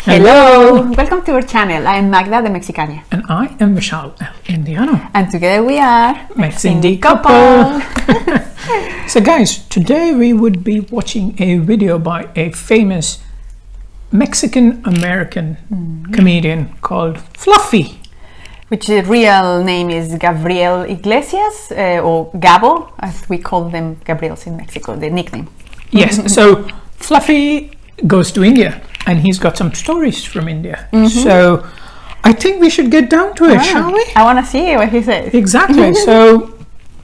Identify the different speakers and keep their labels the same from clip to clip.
Speaker 1: Hello! Welcome to our channel. I am Magda the Mexicana.
Speaker 2: And I am Vishal El Indiano.
Speaker 1: And together we are
Speaker 2: Mex-Indie Couple. So guys, today we would be watching a video by a famous Mexican-American comedian called Fluffy.
Speaker 1: Which real name is Gabriel Iglesias, or Gabo, as we call them Gabriels in Mexico, the nickname.
Speaker 2: Yes, so Fluffy goes to India and he's got some stories from India. So I think we should get down to it, shall we?
Speaker 1: I want to see what he says.
Speaker 2: Exactly. So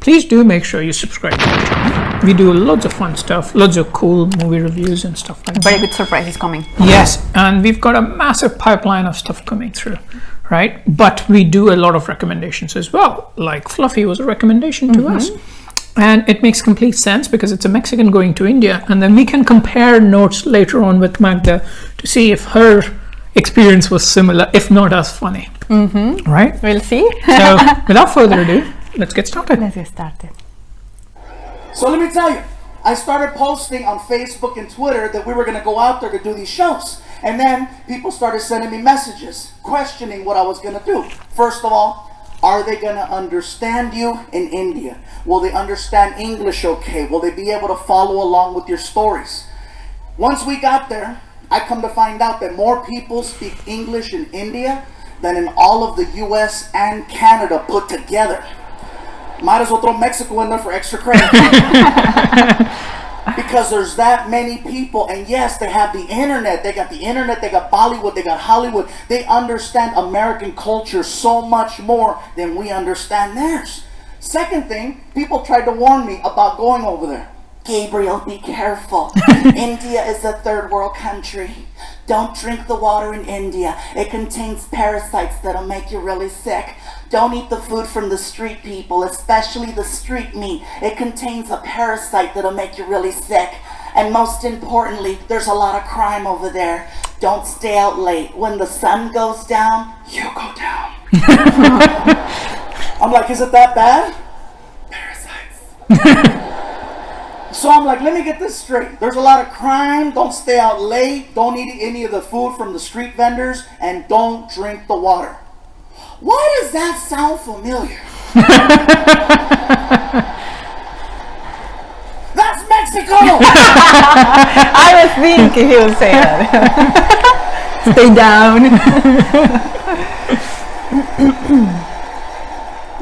Speaker 2: please do make sure you subscribe to the channel. We do loads of fun stuff, loads of cool movie reviews and stuff like that.
Speaker 1: Very good surprises coming.
Speaker 2: Yes, and we've got a massive pipeline of stuff coming through, right? But we do a lot of recommendations as well. Like Fluffy was a recommendation to us. And it makes complete sense because it's a Mexican going to India, and then we can compare notes later on with Magda to see if her experience was similar, if not as funny. Right?
Speaker 1: We'll see.
Speaker 2: So, without further ado, let's get started.
Speaker 1: Let's get started.
Speaker 3: So let me tell you, I started posting on Facebook and Twitter that we were going to go out there to do these shows. And then people started sending me messages, questioning what I was going to do. First of all, are they going to understand you in India? Will they understand English okay? Will they be able to follow along with your stories? Once we got there, I come to find out that more people speak English in India than in all of the US and Canada put together. Might as well throw Mexico in there for extra credit. Because there's that many people, and yes, they have the internet. They got the internet, they got Bollywood, they got Hollywood. They understand American culture so much more than we understand theirs. Second thing, people tried to warn me about going over there. Gabriel, be careful. India is a third world country. Don't drink the water in India. It contains parasites that'll make you really sick. Don't eat the food from the street people, especially the street meat. It contains a parasite that'll make you really sick. And most importantly, there's a lot of crime over there. Don't stay out late. When the sun goes down, you go down. I'm like, is it that bad? Parasites. So I'm like, let me get this straight. There's a lot of crime. Don't stay out late. Don't eat any of the food from the street vendors. And don't drink the water. Why does that sound familiar? That's Mexico!
Speaker 1: I was thinking he would say that. Stay down.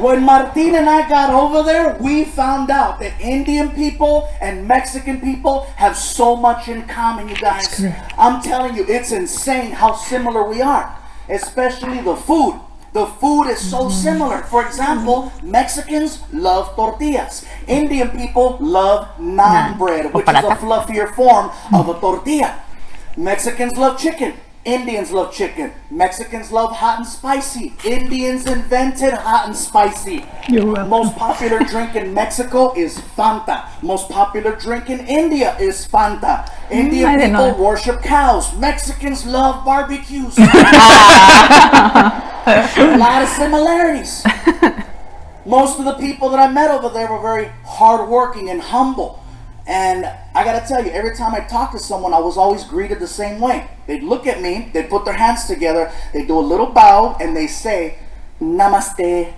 Speaker 3: When Martin and I got over there, we found out that Indian people and Mexican people have so much in common, you guys. I'm telling you, it's insane how similar we are. Especially the food. The food is so similar. For example, Mexicans love tortillas. Indian people love naan bread, which is a fluffier form of a tortilla. Mexicans love chicken. Indians love chicken. Mexicans love hot and spicy. Indians invented hot and spicy. Most popular drink in Mexico is Fanta. Most popular drink in India is Fanta. Indian people worship cows. Mexicans love barbecues. A lot of similarities. Most of the people that I met over there were very hardworking and humble. And I gotta tell you, every time I talk to someone, I was always greeted the same way. They'd look at me, they'd put their hands together, they'd do a little bow, and they say, Namaste,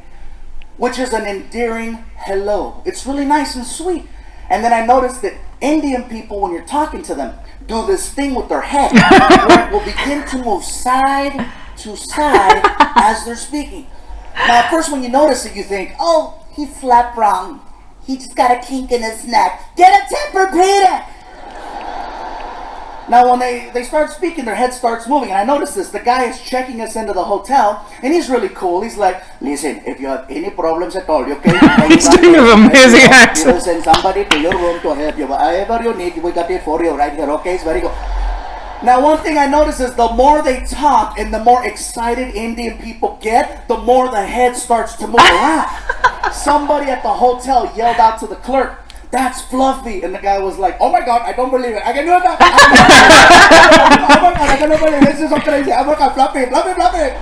Speaker 3: which is an endearing hello. It's really nice and sweet. And then I noticed that Indian people, when you're talking to them, do this thing with their head, where it will begin to move side to side as they're speaking. Now, at first when you notice it, you think, oh, he's flat wrong. He just got a kink in his neck. Get a Tempur-Pedic! Now when they start speaking, their head starts moving. And I noticed this. The guy is checking us into the hotel. And he's really cool. He's like, listen, if you have any problems at all, okay?
Speaker 2: He's doing an amazing accent.
Speaker 3: We'll send somebody to your room to help you. Whatever you need, we got it for you right here, okay? It's very good. Now one thing I notice is the more they talk and the more excited Indian people get, the more the head starts to move around. Somebody at the hotel yelled out to the clerk, that's Fluffy. And the guy was like, oh my God, I don't believe it. I can do it. Oh my God, I cannot believe it. This is so crazy. Oh my God, Fluffy, Fluffy, Fluffy.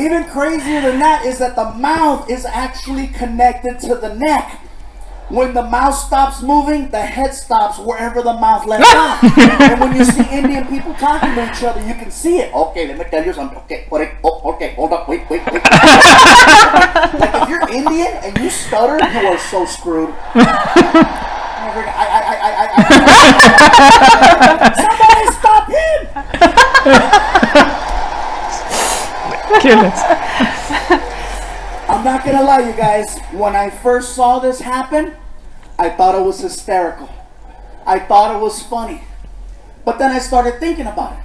Speaker 3: Even crazier than that is that the mouth is actually connected to the neck. When the mouth stops moving, the head stops wherever the mouth left off. And when you see Indian people talking to each other, you can see it. Okay, let me tell you something. Okay, okay, hold up, wait. Like if you're Indian and you stutter, you are so screwed. Somebody stop him!
Speaker 2: Kill it.
Speaker 3: I'm not gonna lie, you guys. When I first saw this happen, I thought it was hysterical. I thought it was funny. But then I started thinking about it.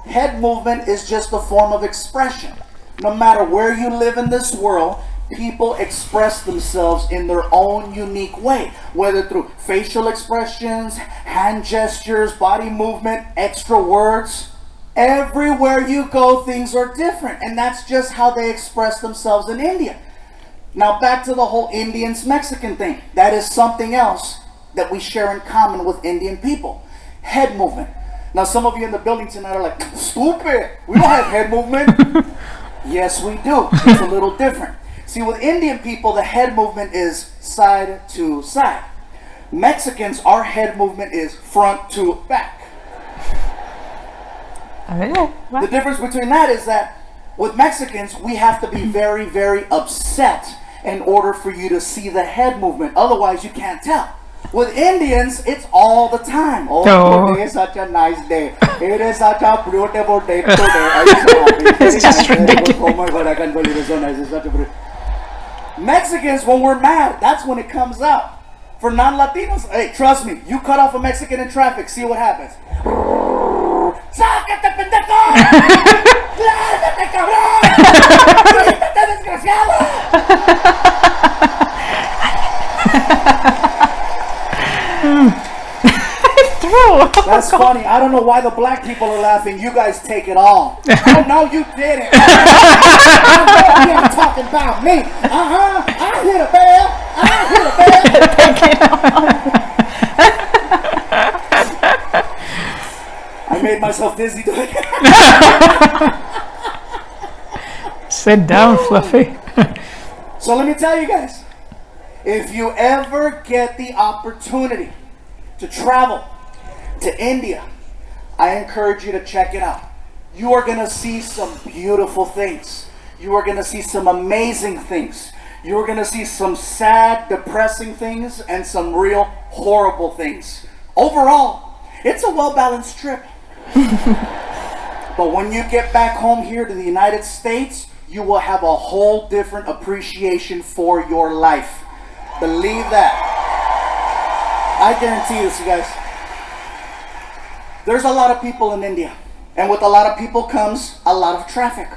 Speaker 3: Head movement is just a form of expression. No matter where you live in this world, people express themselves in their own unique way, whether through facial expressions, hand gestures, body movement, extra words. Everywhere you go, things are different, and that's just how they express themselves in India. Now back to the whole Indians-Mexican thing. That is something else that we share in common with Indian people. Head movement. Now some of you in the building tonight are like, stupid, we don't have head movement. Yes, we do. It's a little different. See, with Indian people, the head movement is side to side. Mexicans, our head movement is front to back. The difference between that is that with Mexicans, we have to be very, very upset in order for you to see the head movement. Otherwise, you can't tell. With Indians, it's all the time. Oh, today is such a nice day. It is such a beautiful day today. I'm so happy.
Speaker 2: It's just ridiculous.
Speaker 3: Oh my God, I can't believe it's so nice. It's such a beautiful... Mexicans, when we're mad, that's when it comes out. For non-Latinos, hey, trust me, you cut off a Mexican in traffic, see what happens. ¡Sácate, pendejo! ¡Lárgate, cabrón! ¡Quítate, desgraciado! That's funny. I don't know why the black people are laughing. You guys take it all. Oh, no, you didn't. You ain't talking about me. I hit a bell. Take it all. I made myself dizzy doing it.
Speaker 2: Sit down, Fluffy.
Speaker 3: So let me tell you guys, if you ever get the opportunity to travel to India, I encourage you to check it out. You are going to see some beautiful things. You are going to see some amazing things. You are going to see some sad, depressing things and some real horrible things. Overall, it's a well-balanced trip. But when you get back home here to the United States, you will have a whole different appreciation for your life. Believe that. I guarantee this, you guys. There's a lot of people in India, and with a lot of people comes a lot of traffic.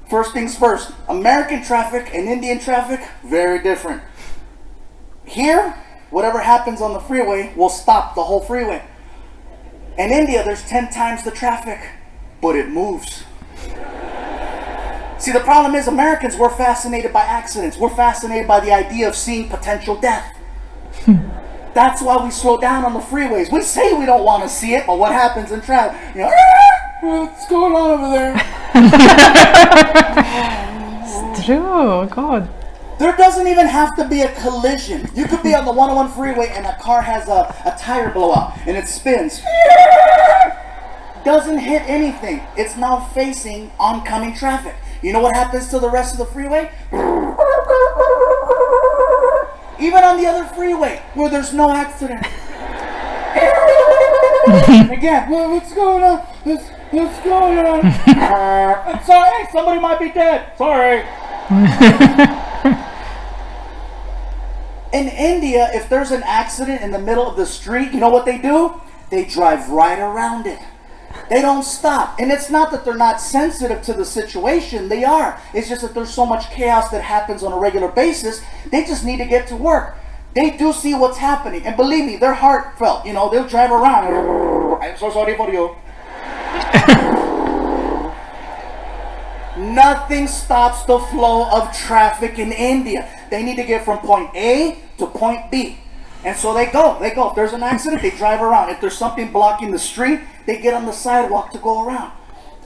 Speaker 3: First things first, American traffic and Indian traffic, very different. Here, whatever happens on the freeway will stop the whole freeway. In India, there's 10 times the traffic, but it moves. See, the problem is Americans, we're fascinated by accidents. We're fascinated by the idea of seeing potential death. That's why we slow down on the freeways. We say we don't want to see it, but what happens in traffic? You know, what's going on over there?
Speaker 1: It's true, God.
Speaker 3: There doesn't even have to be a collision. You could be on the 101 freeway and a car has a tire blowout and it spins. Doesn't hit anything. It's now facing oncoming traffic. You know what happens to the rest of the freeway? Even on the other freeway where there's no accident. Again, what's going on? What's going on? I'm sorry, somebody might be dead. Sorry. In India, if there's an accident in the middle of the street, you know what they do? They drive right around it. They don't stop. And it's not that they're not sensitive to the situation. They are. It's just that there's so much chaos that happens on a regular basis. They just need to get to work. They do see what's happening. And believe me, they're heartfelt. You know, they'll drive around. I'm so sorry for you. Nothing stops the flow of traffic in India. They need to get from point A to point B. And so they go. If there's an accident, they drive around. If there's something blocking the street, they get on the sidewalk to go around.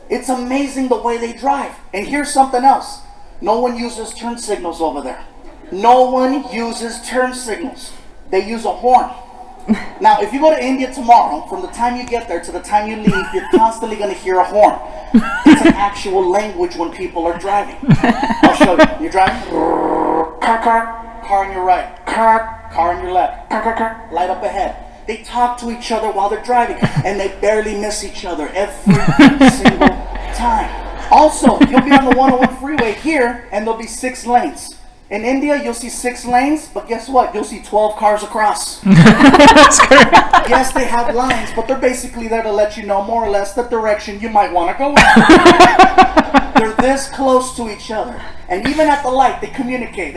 Speaker 3: It's amazing the way they drive. And here's something else. No one uses turn signals over there. No one uses turn signals. they use a horn. Now, if you go to India tomorrow, from the time you get there to the time you leave, you're constantly going to hear a horn. It's an actual language when people are driving. I'll show you. You're driving? Car on your right. Car on your left. Light up ahead. They talk to each other while they're driving, and they barely miss each other every single time. Also, you'll be on the 101 freeway here, and there'll be 6 lanes. In India, you'll see 6 lanes, but guess what? You'll see 12 cars across. Yes, they have lines, but they're basically there to let you know more or less the direction you might want to go in. They're this close to each other. And even at the light, they communicate.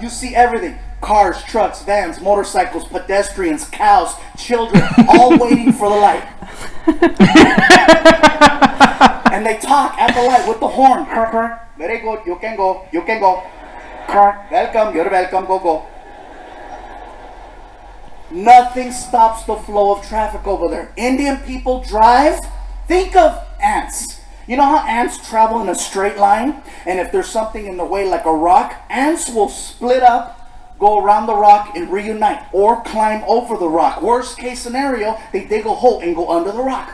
Speaker 3: You see everything. Cars, trucks, vans, motorcycles, pedestrians, cows, children, all waiting for the light. And they talk at the light with the horn. Very good, you can go, you can go. Welcome, you're welcome, go, go. Nothing stops the flow of traffic over there. Indian people drive, think of ants. You know how ants travel in a straight line? And if there's something in the way like a rock, ants will split up, go around the rock and reunite, or climb over the rock. Worst case scenario, they dig a hole and go under the rock.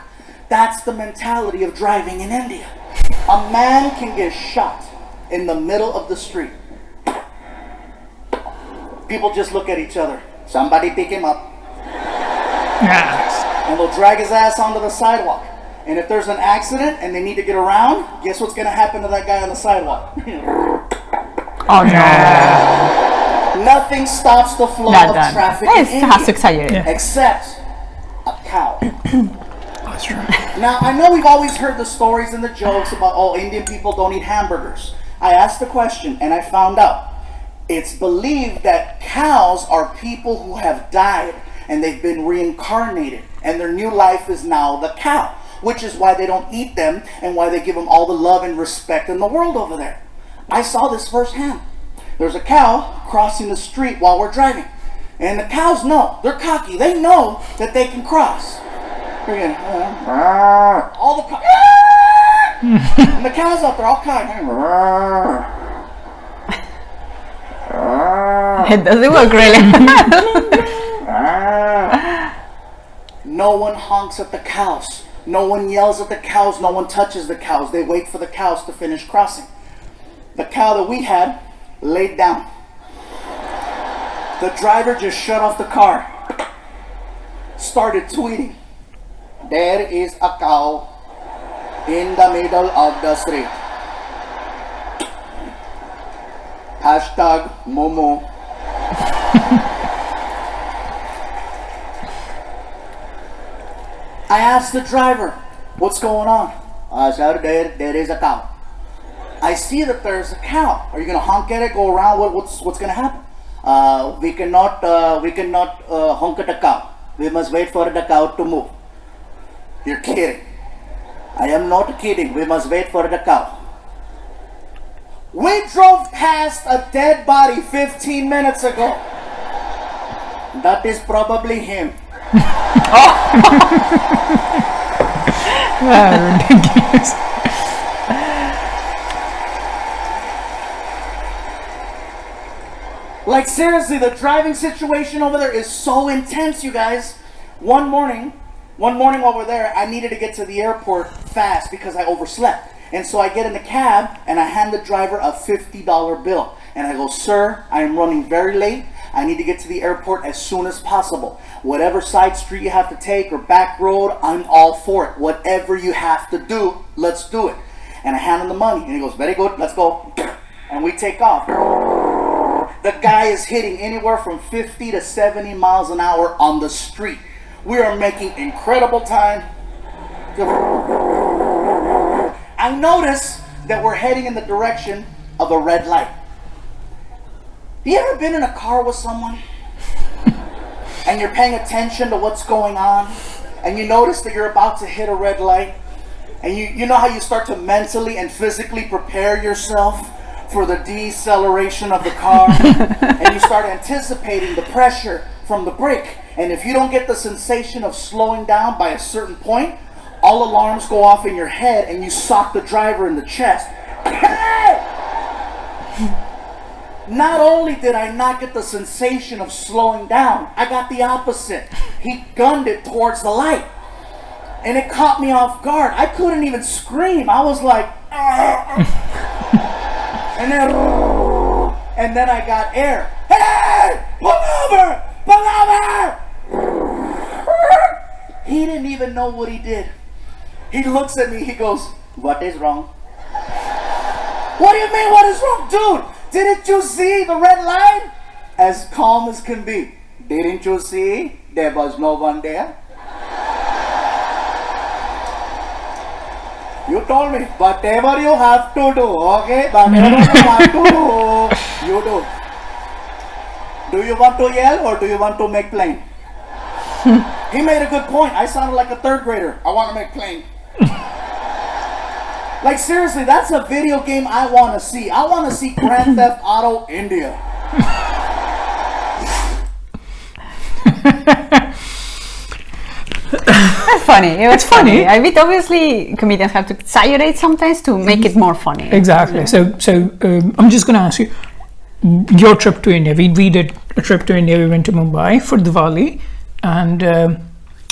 Speaker 3: That's the mentality of driving in India. A man can get shot in the middle of the street. People just look at each other. Somebody pick him up.
Speaker 2: Yes.
Speaker 3: And they'll drag his ass onto the sidewalk. And if there's an accident and they need to get around, guess what's going to happen to that guy on the sidewalk?
Speaker 2: Oh no.
Speaker 3: Nothing stops the flow of traffic in India, except a cow.
Speaker 2: That's true.
Speaker 3: Now, I know we've always heard the stories and the jokes about, oh, Indian people don't eat hamburgers. I asked the question and I found out. It's believed that cows are people who have died and they've been reincarnated and their new life is now the cow, which is why they don't eat them and why they give them all the love and respect in the world over there. I saw this firsthand. There's a cow crossing the street while we're driving. And the cows know. They're cocky. They know that they can cross. All the cows. And the cows out there all cocky.
Speaker 1: It doesn't work really.
Speaker 3: No one honks at the cows. No one yells at the cows. No one touches the cows. They wait for the cows to finish crossing. The cow that we had laid down. The driver just shut off the car. Started tweeting. There is a cow in the middle of the street. Hashtag Momo. I asked the driver, what's going on? Sir, there is a cow. I see that there's a cow. Are you going to honk at it, go around? What's going to happen? We cannot honk at the cow. We must wait for the cow to move. You're kidding. I am not kidding. We must wait for the cow. We drove past a dead body 15 minutes ago. That is probably him.
Speaker 2: Ridiculous.
Speaker 3: Like seriously, the driving situation over there is so intense, you guys. One morning while we're there, I needed to get to the airport fast because I overslept. And so I get in the cab and I hand the driver a $50 bill. And I go, sir, I am running very late. I need to get to the airport as soon as possible. Whatever side street you have to take or back road, I'm all for it. Whatever you have to do, let's do it. And I hand him the money and he goes, very good, let's go. And we take off. The guy is hitting anywhere from 50 to 70 miles an hour on the street. We are making incredible time. I notice that we're heading in the direction of a red light. You ever been in a car with someone and you're paying attention to what's going on and you notice that you're about to hit a red light and you know how you start to mentally and physically prepare yourself for the deceleration of the car and you start anticipating the pressure from the brake, and if you don't get the sensation of slowing down by a certain point, all alarms go off in your head and you sock the driver in the chest. Hey! Not only did I not get the sensation of slowing down, I got the opposite. He gunned it towards the light. And it caught me off guard. I couldn't even scream. I was like, and then I got air. Hey, pull over, pull over. He didn't even know what he did. He looks at me, he goes, what is wrong? What do you mean, what is wrong? Dude, didn't you see the red line? As calm as can be. Didn't you see there was no one there? You told me, whatever you have to do, okay? Whatever you have to do, you do. Do you want to yell or do you want to make plain? He made a good point. I sounded like a third grader. I want to make plain. Like seriously, that's a video game I want to see. I want to see Grand Theft Auto India.
Speaker 1: That's funny. It's funny. I mean, obviously, comedians have to exaggerate sometimes to make it more funny.
Speaker 2: Exactly. So I'm just going to ask you, your trip to India. We did a trip to India. We went to Mumbai for Diwali, and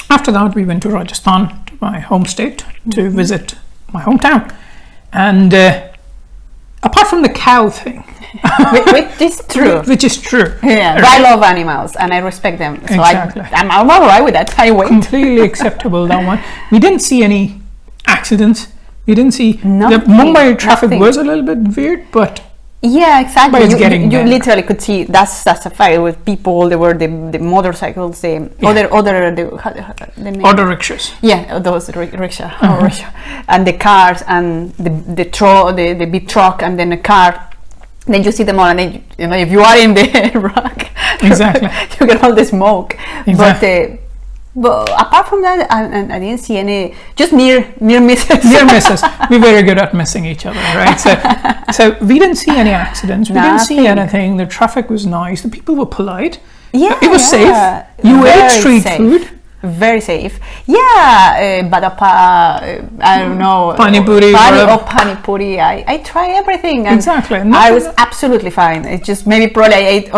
Speaker 2: after that, we went to Rajasthan, to my home state, to visit my hometown. And apart from the cow thing,
Speaker 1: which is true.
Speaker 2: Which is true.
Speaker 1: Yeah, but I love animals and I respect them. So
Speaker 2: exactly.
Speaker 1: I'm all right with that. I wait.
Speaker 2: Completely acceptable, that one. We didn't see any accidents. We didn't see...
Speaker 1: Nothing,
Speaker 2: the Mumbai traffic
Speaker 1: nothing.
Speaker 2: was a little bit weird, but...
Speaker 1: Yeah, exactly.
Speaker 2: But it's getting
Speaker 1: you
Speaker 2: better.
Speaker 1: literally could see that's a fire with people. There were the motorcycles, the name?
Speaker 2: Auto rickshaws.
Speaker 1: Yeah, those rickshaw, and the cars and the big truck and then a car. Then you see them all, and then if you are in the rock,
Speaker 2: exactly,
Speaker 1: you get all the smoke.
Speaker 2: Exactly.
Speaker 1: But apart from that, I didn't see any, just near misses.
Speaker 2: Near misses. We're very good at missing each other, right? So we didn't see any accidents. We didn't see anything. The traffic was nice. The people were polite.
Speaker 1: Yeah,
Speaker 2: it was safe. You ate street food.
Speaker 1: Very safe. Yeah, badapa, I don't know.
Speaker 2: Pani puri.
Speaker 1: Pani puri. I try everything. And
Speaker 2: exactly.
Speaker 1: I was absolutely fine. It just maybe probably I ate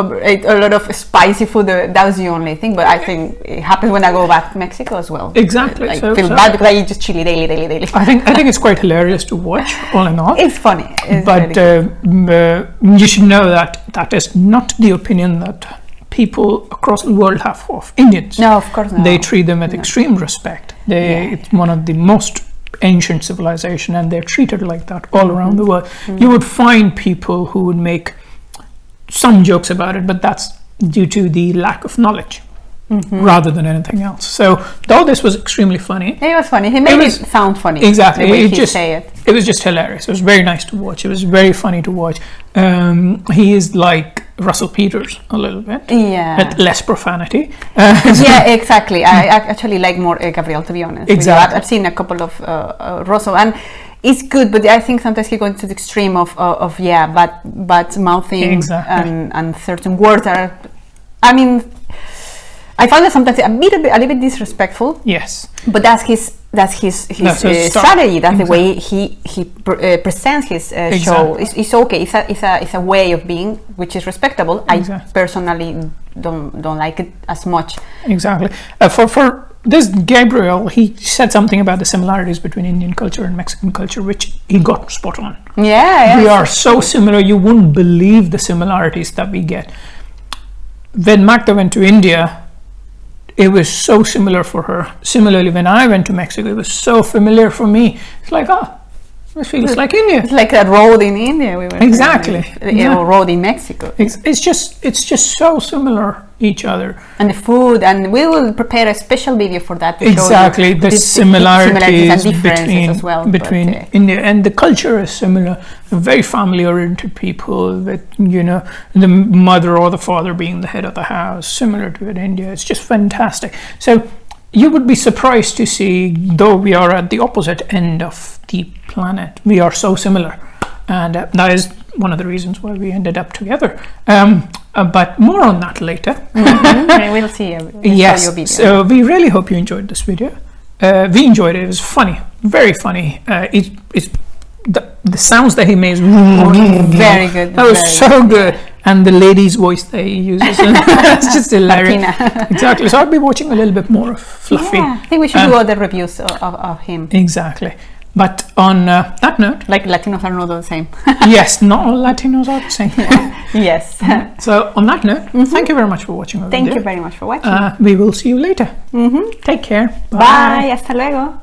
Speaker 1: a lot of spicy food. That was the only thing. But I think it happens when I go back to Mexico as well.
Speaker 2: Exactly.
Speaker 1: I feel bad because I eat just chili daily.
Speaker 2: I think it's quite hilarious to watch, all in all.
Speaker 1: It's funny.
Speaker 2: But you should know that is not the opinion that people across the world have of Indians.
Speaker 1: No, of course not.
Speaker 2: They treat them with extreme respect. It's one of the most ancient civilization, and they're treated like that all around the world. You would find people who would make some jokes about it, but that's due to the lack of knowledge rather than anything else. So though this was extremely funny,
Speaker 1: it was funny. He made it sound funny.
Speaker 2: Exactly.
Speaker 1: The way he say it.
Speaker 2: It was just hilarious. It was very nice to watch. It was very funny to watch. He is like Russell Peters a little bit, with less profanity.
Speaker 1: Yeah, exactly. I actually like more Gabriel, to be honest.
Speaker 2: Exactly.
Speaker 1: I've seen a couple of Russell, and it's good, but I think sometimes he goes to the extreme of bad mouthing and certain words are. I mean, I find that sometimes a little bit disrespectful.
Speaker 2: Yes,
Speaker 1: but that's his strategy. That's the way he presents his show. It's okay. It's a way of being which is respectable. I personally don't like it as much.
Speaker 2: Exactly. For this Gabriel, he said something about the similarities between Indian culture and Mexican culture, which he got spot on.
Speaker 1: Yeah.
Speaker 2: We are so similar. You wouldn't believe the similarities that we get. When Magda went to India, it was so similar for her. Similarly, when I went to Mexico, it was so familiar for me. It's like, this feels like India.
Speaker 1: It's like a road in India. We were
Speaker 2: exactly.
Speaker 1: A road in Mexico.
Speaker 2: It's just so similar each other.
Speaker 1: And the food, and we will prepare a special video for that. To
Speaker 2: exactly,
Speaker 1: show
Speaker 2: the similarities
Speaker 1: and differences as well.
Speaker 2: Between India, and the culture is similar. Very family-oriented people, with the mother or the father being the head of the house, similar to in India. It's just fantastic. So you would be surprised to see, though we are at the opposite end of the planet, we are so similar, and that is one of the reasons why we ended up together. But more on that later.
Speaker 1: We'll see.
Speaker 2: Yes.
Speaker 1: Show you a video.
Speaker 2: So we really hope you enjoyed this video. We enjoyed it. It was funny, very funny. the sounds that he makes.
Speaker 1: Very good.
Speaker 2: That was so good. And the lady's voice that he uses. It's just hilarious. Exactly. So I'll be watching a little bit more of Fluffy.
Speaker 1: Yeah, I think we should do other reviews of him.
Speaker 2: Exactly. But on that note...
Speaker 1: Like Latinos are not all the same.
Speaker 2: Yes, not all Latinos are the same.
Speaker 1: Yes.
Speaker 2: So on that note, thank you very much for watching.
Speaker 1: Thank you very much for watching.
Speaker 2: We will see you later. Take care.
Speaker 1: Bye. Hasta luego.